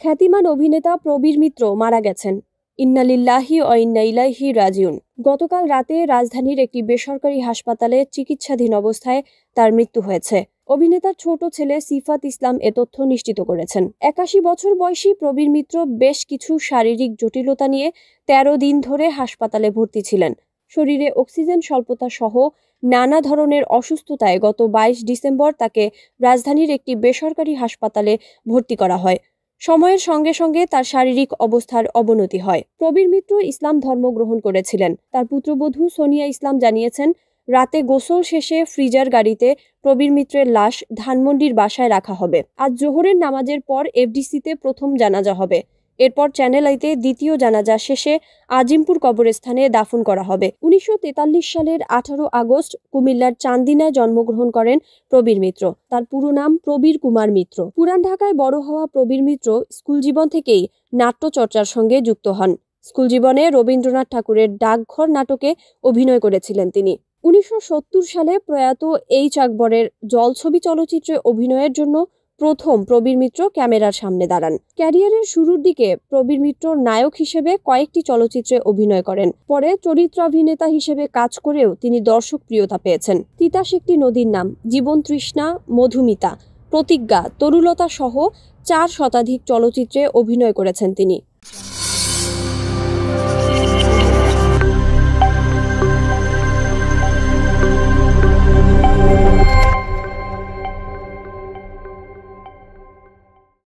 খ্যাতিমান অভিনেতা প্রবীর মিত্র মারা গেছেন। ইন্না লিল্লাহি ওয়া ইন্না ইলাইহি রাজিউন। গতকাল রাতে রাজধানীর একটি বেসরকারি হাসপাতালে চিকিৎসাধীন অবস্থায় তার মৃত্যু হয়েছে। অভিনেতার ছোট ছেলে সিফাত ইসলাম এ তথ্য নিশ্চিত করেছেন। ৮১ বছর বয়সী প্রবীর মিত্র বেশ কিছু শারীরিক জটিলতা নিয়ে ১৩ দিন ধরে হাসপাতালে ভর্তি ছিলেন। শরীরে অক্সিজেন স্বল্পতা সহ নানা ধরনের অসুস্থতায় গত ২২ ডিসেম্বর তাকে রাজধানীর একটি বেসরকারি হাসপাতালে ভর্তি করা হয়। সময়ের সঙ্গে সঙ্গে তার শারীরিক অবস্থার অবনতি হয়। প্রবীর মিত্র ইসলাম ধর্ম গ্রহণ করেছিলেন। তার পুত্রবধূ সোনিয়া ইসলাম জানিয়েছেন, রাতে গোসল শেষে ফ্রিজার গাড়িতে প্রবীর মিত্রের লাশ ধানমন্ডির বাসায় রাখা হবে। আজ জোহরের নামাজের পর এফডিসিতে প্রথম জানাজা হবে। এরপর চ্যানেল আইতে দ্বিতীয় জানাজা শেষে আজিমপুর কবরস্থানে দাফন করা হবে। ১৯৪৩ সালের ১৮ আগস্ট কুমিল্লার চান্দিনায় জন্মগ্রহণ করেন প্রবীর মিত্র। তার পুরো নাম প্রবীর কুমার মিত্র। পুরান ঢাকায় বড় হওয়া প্রবীর মিত্র স্কুল জীবন থেকেই নাট্যচর্চার সঙ্গে যুক্ত হন। স্কুল জীবনে রবীন্দ্রনাথ ঠাকুরের ডাকঘর নাটকে অভিনয় করেছিলেন তিনি। ১৯৭০ সালে প্রয়াত এইচ আকবরের জলছবি চলচ্চিত্রে অভিনয়ের জন্য প্রথম প্রবীর মিত্র ক্যামেরার সামনে দাঁড়ান। ক্যারিয়ারের শুরুর দিকে প্রবীর মিত্র নায়ক হিসেবে কয়েকটি চলচ্চিত্রে অভিনয় করেন। পরে চরিত্রাভিনেতা হিসেবে কাজ করেও তিনি দর্শক প্রিয়তা পেয়েছেন। তিতাস একটি নদীর নাম, জীবন তৃষ্ণা, মধুমিতা, প্রতিজ্ঞা, তরুলতা সহ ৪ শতাধিক চলচ্চিত্রে অভিনয় করেছেন তিনি।